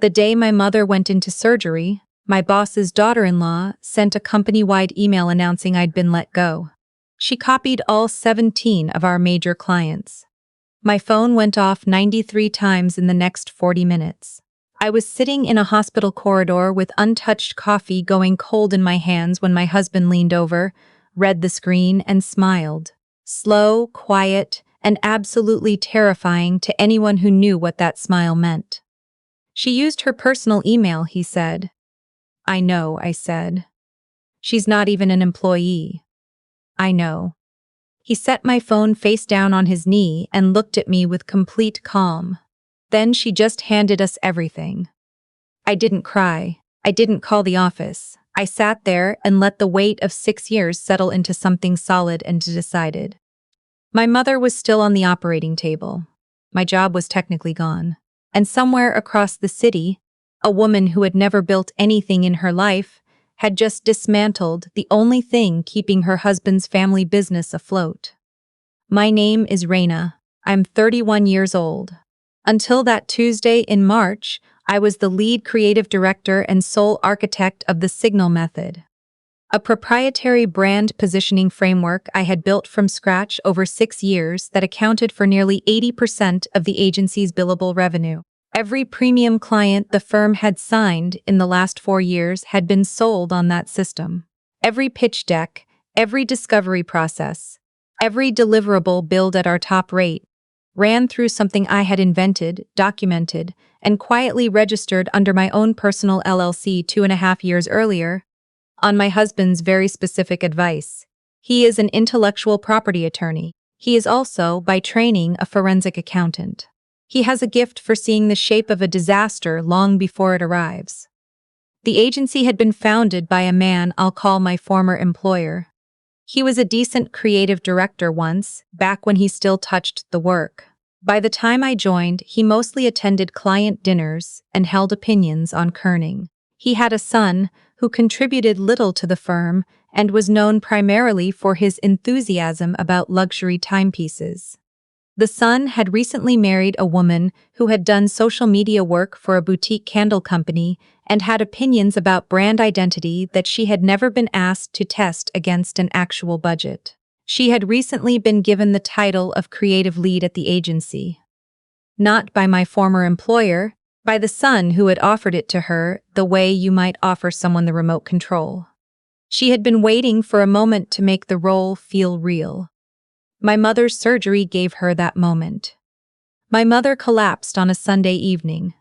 The day my mother went into surgery, my boss's daughter-in-law sent a company-wide email announcing I'd been let go. She copied all 17 of our major clients. My phone went off 93 times in the next 40 minutes. I was sitting in a hospital corridor with untouched coffee going cold in my hands when my husband leaned over, read the screen, and smiled. Slow, quiet, and absolutely terrifying to anyone who knew what that smile meant. "She used her personal email," he said. "I know," I said. "She's not even an employee." "I know." He set my phone face down on his knee and looked at me with complete calm. "Then she just handed us everything." I didn't cry. I didn't call the office. I sat there and let the weight of 6 years settle into something solid and decided. My mother was still on the operating table. My job was technically gone. And somewhere across the city, a woman who had never built anything in her life had just dismantled the only thing keeping her husband's family business afloat. My name is Reyna. I'm 31 years old. Until that Tuesday in March, I was the lead creative director and sole architect of the Signal Method, a proprietary brand positioning framework I had built from scratch over 6 years that accounted for nearly 80% of the agency's billable revenue. Every premium client the firm had signed in the last 4 years had been sold on that system. Every pitch deck, every discovery process, every deliverable billed at our top rate ran through something I had invented, documented, and quietly registered under my own personal LLC 2.5 years earlier, on my husband's very specific advice. He is an intellectual property attorney. He is also, by training, a forensic accountant. He has a gift for seeing the shape of a disaster long before it arrives. The agency had been founded by a man I'll call my former employer. He was a decent creative director once, back when he still touched the work. By the time I joined, he mostly attended client dinners and held opinions on kerning. He had a son who contributed little to the firm and was known primarily for his enthusiasm about luxury timepieces. The son had recently married a woman who had done social media work for a boutique candle company and had opinions about brand identity that she had never been asked to test against an actual budget. She had recently been given the title of creative lead at the agency. Not by my former employer, by the son who had offered it to her the way you might offer someone the remote control. She had been waiting for a moment to make the role feel real. My mother's surgery gave her that moment. My mother collapsed on a Sunday evening.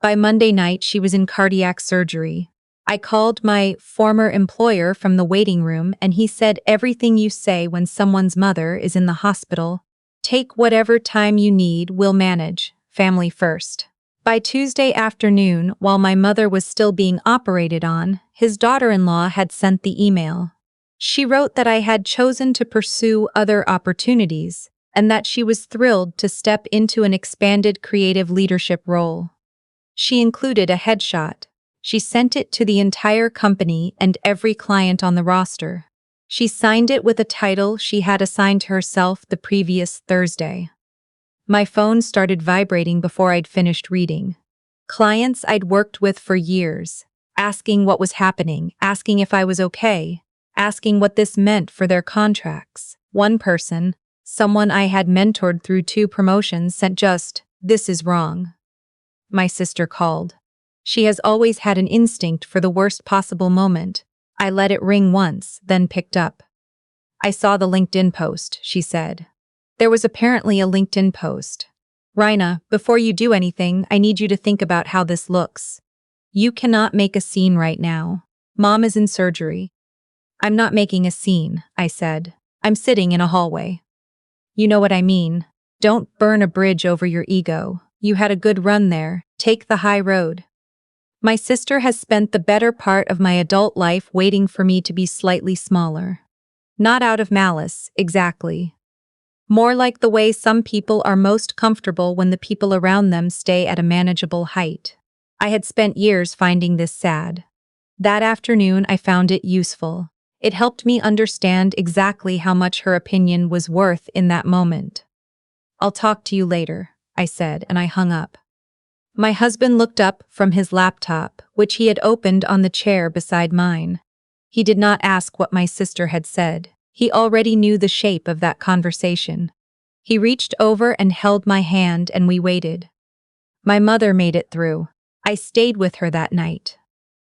By Monday night, she was in cardiac surgery. I called my former employer from the waiting room and he said everything you say when someone's mother is in the hospital. Take whatever time you need, we'll manage, family first. By Tuesday afternoon, while my mother was still being operated on, his daughter-in-law had sent the email. She wrote that I had chosen to pursue other opportunities and that she was thrilled to step into an expanded creative leadership role. She included a headshot. She sent it to the entire company and every client on the roster. She signed it with a title she had assigned herself the previous Thursday. My phone started vibrating before I'd finished reading. Clients I'd worked with for years, asking what was happening, asking if I was okay, asking what this meant for their contracts. One person, someone I had mentored through 2 promotions, sent just, "This is wrong." My sister called. She has always had an instinct for the worst possible moment. I let it ring once, then picked up. "I saw the LinkedIn post," she said. There was apparently a LinkedIn post. "Reyna, before you do anything, I need you to think about how this looks. You cannot make a scene right now. Mom is in surgery." "I'm not making a scene," I said. "I'm sitting in a hallway." "You know what I mean. Don't burn a bridge over your ego. You had a good run there. Take the high road." My sister has spent the better part of my adult life waiting for me to be slightly smaller. Not out of malice, exactly. More like the way some people are most comfortable when the people around them stay at a manageable height. I had spent years finding this sad. That afternoon I found it useful. It helped me understand exactly how much her opinion was worth in that moment. "I'll talk to you later," I said, and I hung up. My husband looked up from his laptop, which he had opened on the chair beside mine. He did not ask what my sister had said. He already knew the shape of that conversation. He reached over and held my hand and we waited. My mother made it through. I stayed with her that night.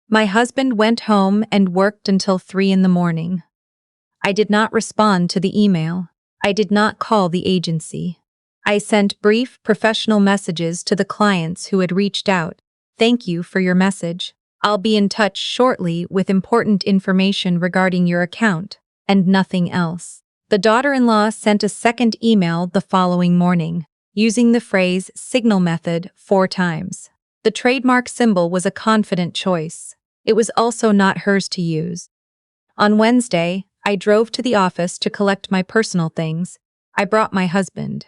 My husband went home and worked until 3 in the morning. I did not respond to the email. I did not call the agency. I sent brief, professional messages to the clients who had reached out. Thank you for your message. I'll be in touch shortly with important information regarding your account, and nothing else. The daughter-in-law sent a second email the following morning, using the phrase signal method 4 times. The trademark symbol was a confident choice. It was also not hers to use. On Wednesday, I drove to the office to collect my personal things. I brought my husband.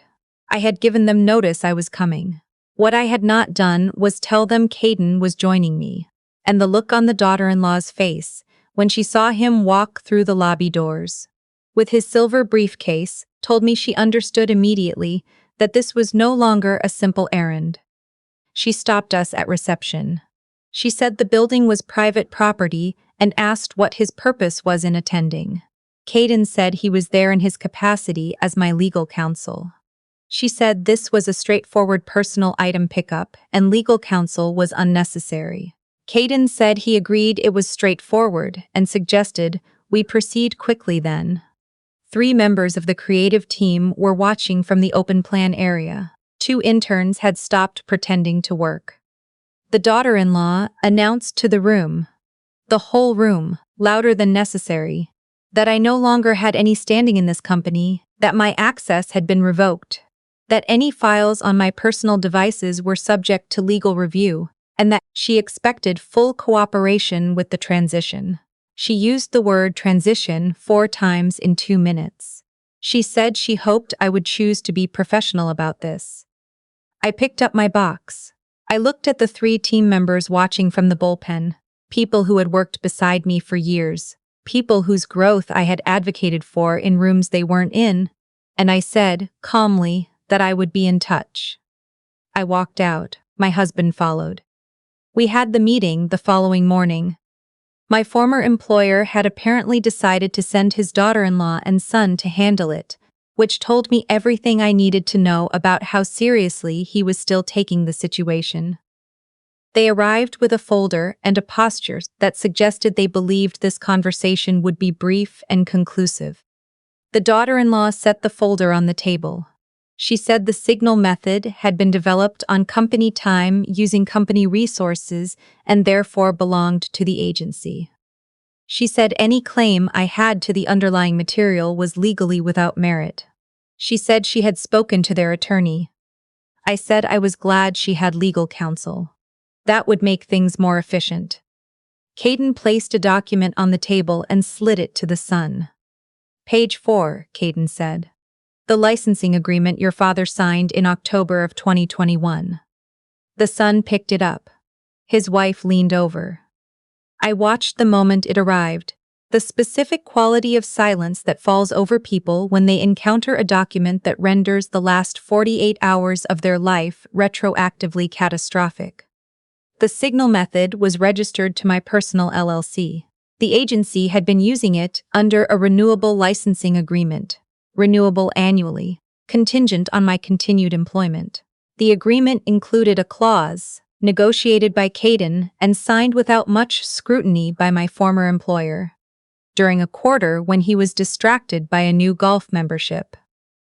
I had given them notice I was coming. What I had not done was tell them Caden was joining me, and the look on the daughter-in-law's face when she saw him walk through the lobby doors with his silver briefcase told me she understood immediately that this was no longer a simple errand. She stopped us at reception. She said the building was private property and asked what his purpose was in attending. Caden said he was there in his capacity as my legal counsel. She said this was a straightforward personal item pickup and legal counsel was unnecessary. Caden said he agreed it was straightforward and suggested we proceed quickly then. 3 members of the creative team were watching from the open plan area. 2 interns had stopped pretending to work. The daughter-in-law announced to the room, the whole room, louder than necessary, that I no longer had any standing in this company, that my access had been revoked, that any files on my personal devices were subject to legal review, and that she expected full cooperation with the transition. She used the word transition 4 times in 2 minutes. She said she hoped I would choose to be professional about this. I picked up my box. I looked at the 3 team members watching from the bullpen, people who had worked beside me for years, people whose growth I had advocated for in rooms they weren't in, and I said, calmly, that I would be in touch. I walked out. My husband followed. We had the meeting the following morning. My former employer had apparently decided to send his daughter-in-law and son to handle it, which told me everything I needed to know about how seriously he was still taking the situation. They arrived with a folder and a posture that suggested they believed this conversation would be brief and conclusive. The daughter-in-law set the folder on the table. She said the signal method had been developed on company time using company resources and therefore belonged to the agency. She said any claim I had to the underlying material was legally without merit. She said she had spoken to their attorney. I said I was glad she had legal counsel. That would make things more efficient. Caden placed a document on the table and slid it to the son. Page 4, Caden said. The licensing agreement your father signed in October of 2021. The son picked it up. His wife leaned over. I watched the moment it arrived, the specific quality of silence that falls over people when they encounter a document that renders the last 48 hours of their life retroactively catastrophic. The signal method was registered to my personal LLC. The agency had been using it under a renewable licensing agreement, renewable annually, contingent on my continued employment. The agreement included a clause, negotiated by Caden and signed without much scrutiny by my former employer, during a quarter when he was distracted by a new golf membership.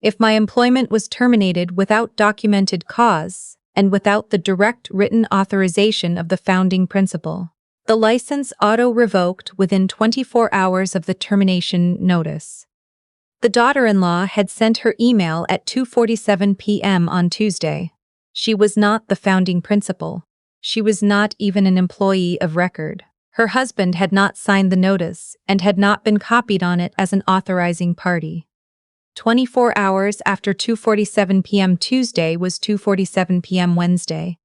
If my employment was terminated without documented cause and without the direct written authorization of the founding principal, the license auto-revoked within 24 hours of the termination notice. The daughter-in-law had sent her email at 2:47 p.m. on Tuesday. She was not the founding principal. She was not even an employee of record. Her husband had not signed the notice and had not been copied on it as an authorizing party. 24 hours after 2:47 p.m. Tuesday was 2:47 p.m. Wednesday.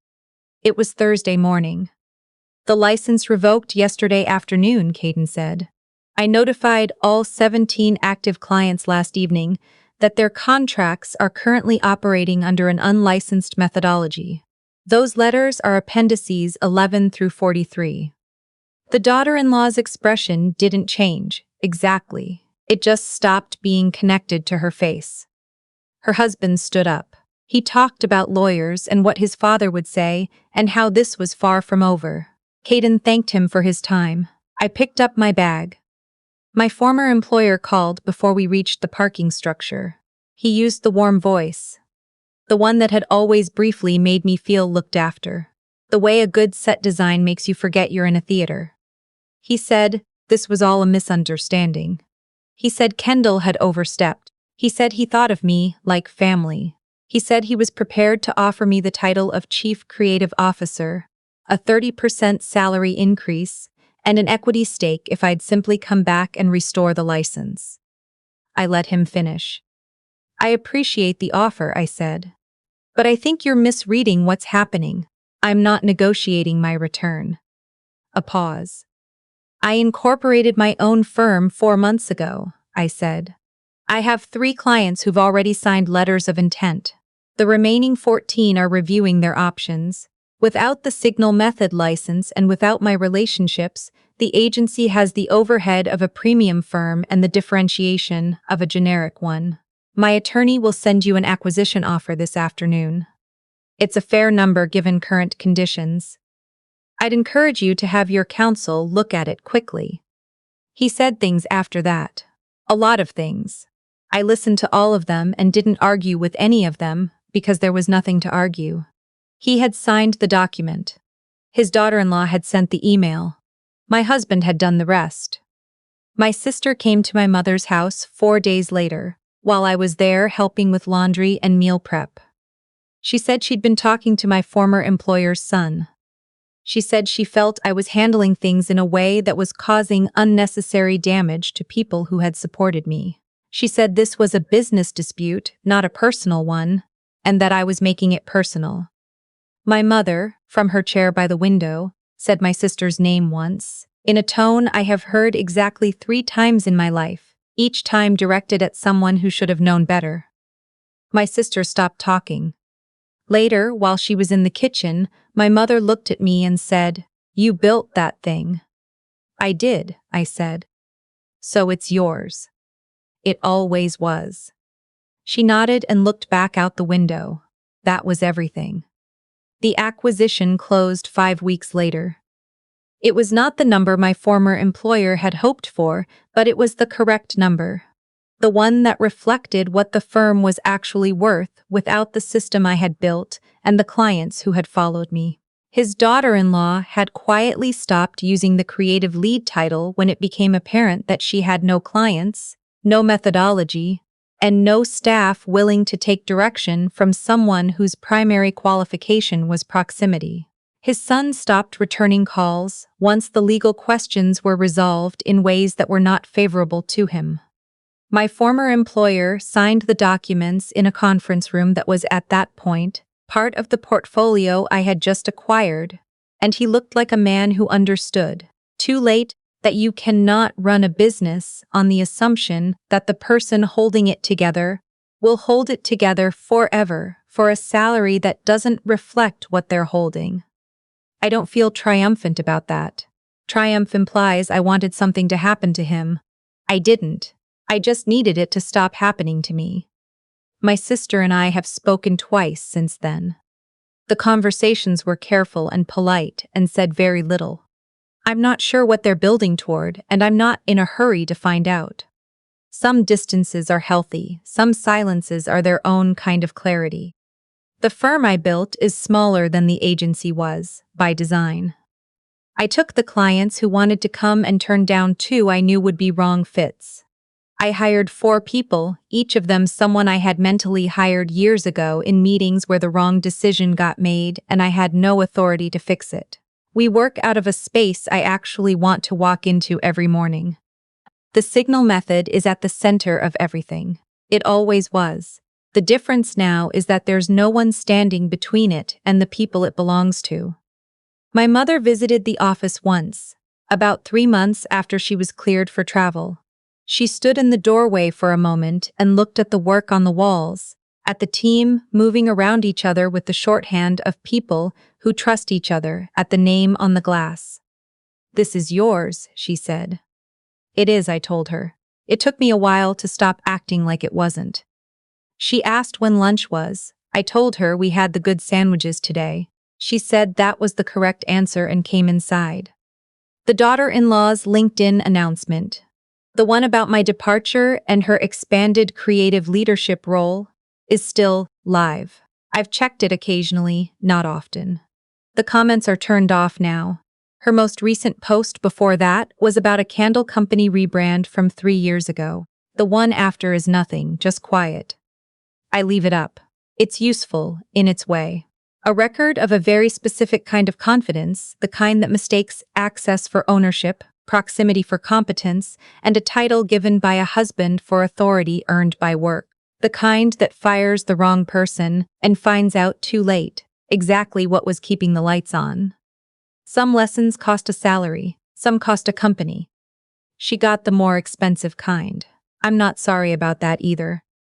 It was Thursday morning. The license revoked yesterday afternoon, Caden said. I notified all 17 active clients last evening that their contracts are currently operating under an unlicensed methodology. Those letters are appendices 11 through 43. The daughter-in-law's expression didn't change, exactly. It just stopped being connected to her face. Her husband stood up. He talked about lawyers and what his father would say, and how this was far from over. Caden thanked him for his time. I picked up my bag. My former employer called before we reached the parking structure. He used the warm voice. The one that had always briefly made me feel looked after. The way a good set design makes you forget you're in a theater. He said, this was all a misunderstanding. He said Kendall had overstepped. He said he thought of me like family. He said he was prepared to offer me the title of Chief Creative Officer, a 30% salary increase, and an equity stake if I'd simply come back and restore the license. I let him finish. I appreciate the offer, I said. But I think you're misreading what's happening. I'm not negotiating my return. A pause. I incorporated my own firm 4 months ago, I said. I have 3 clients who've already signed letters of intent. The remaining 14 are reviewing their options. Without the Signal Method license and without my relationships, the agency has the overhead of a premium firm and the differentiation of a generic one. My attorney will send you an acquisition offer this afternoon. It's a fair number given current conditions. I'd encourage you to have your counsel look at it quickly. He said things after that. A lot of things. I listened to all of them and didn't argue with any of them because there was nothing to argue. He had signed the document. His daughter-in-law had sent the email. My husband had done the rest. My sister came to my mother's house 4 days later, while I was there helping with laundry and meal prep. She said she'd been talking to my former employer's son. She said she felt I was handling things in a way that was causing unnecessary damage to people who had supported me. She said this was a business dispute, not a personal one, and that I was making it personal. My mother, from her chair by the window, said my sister's name once, in a tone I have heard exactly 3 times in my life, each time directed at someone who should have known better. My sister stopped talking. Later, while she was in the kitchen, my mother looked at me and said, "You built that thing." "I did," I said. "So it's yours." "It always was." She nodded and looked back out the window. That was everything. The acquisition closed 5 weeks later. It was not the number my former employer had hoped for, but it was the correct number. The one that reflected what the firm was actually worth without the system I had built and the clients who had followed me. His daughter-in-law had quietly stopped using the creative lead title when it became apparent that she had no clients, no methodology, and no staff willing to take direction from someone whose primary qualification was proximity. His son stopped returning calls once the legal questions were resolved in ways that were not favorable to him. My former employer signed the documents in a conference room that was at that point part of the portfolio I had just acquired, and he looked like a man who understood, too late, that you cannot run a business on the assumption that the person holding it together will hold it together forever for a salary that doesn't reflect what they're holding. I don't feel triumphant about that. Triumph implies I wanted something to happen to him. I didn't. I just needed it to stop happening to me. My sister and I have spoken twice since then. The conversations were careful and polite and said very little. I'm not sure what they're building toward, and I'm not in a hurry to find out. Some distances are healthy, some silences are their own kind of clarity. The firm I built is smaller than the agency was, by design. I took the clients who wanted to come and turned down 2 I knew would be wrong fits. I hired 4 people, each of them someone I had mentally hired years ago in meetings where the wrong decision got made and I had no authority to fix it. We work out of a space I actually want to walk into every morning. The Signal Method is at the center of everything. It always was. The difference now is that there's no one standing between it and the people it belongs to. My mother visited the office once, about 3 months after she was cleared for travel. She stood in the doorway for a moment and looked at the work on the walls, At the team, moving around each other with the shorthand of people who trust each other at the name on the glass. "This is yours," she said. "It is," I told her. It took me a while to stop acting like it wasn't. She asked when lunch was. I told her we had the good sandwiches today. She said that was the correct answer and came inside. The daughter-in-law's LinkedIn announcement. The one about my departure and her expanded creative leadership role is still live. I've checked it occasionally, not often. The comments are turned off now. Her most recent post before that was about a candle company rebrand from 3 years ago. The one after is nothing, just quiet. I leave it up. It's useful, in its way. A record of a very specific kind of confidence, the kind that mistakes access for ownership, proximity for competence, and a title given by a husband for authority earned by work. The kind that fires the wrong person and finds out too late exactly what was keeping the lights on. Some lessons cost a salary, some cost a company. She got the more expensive kind. I'm not sorry about that either.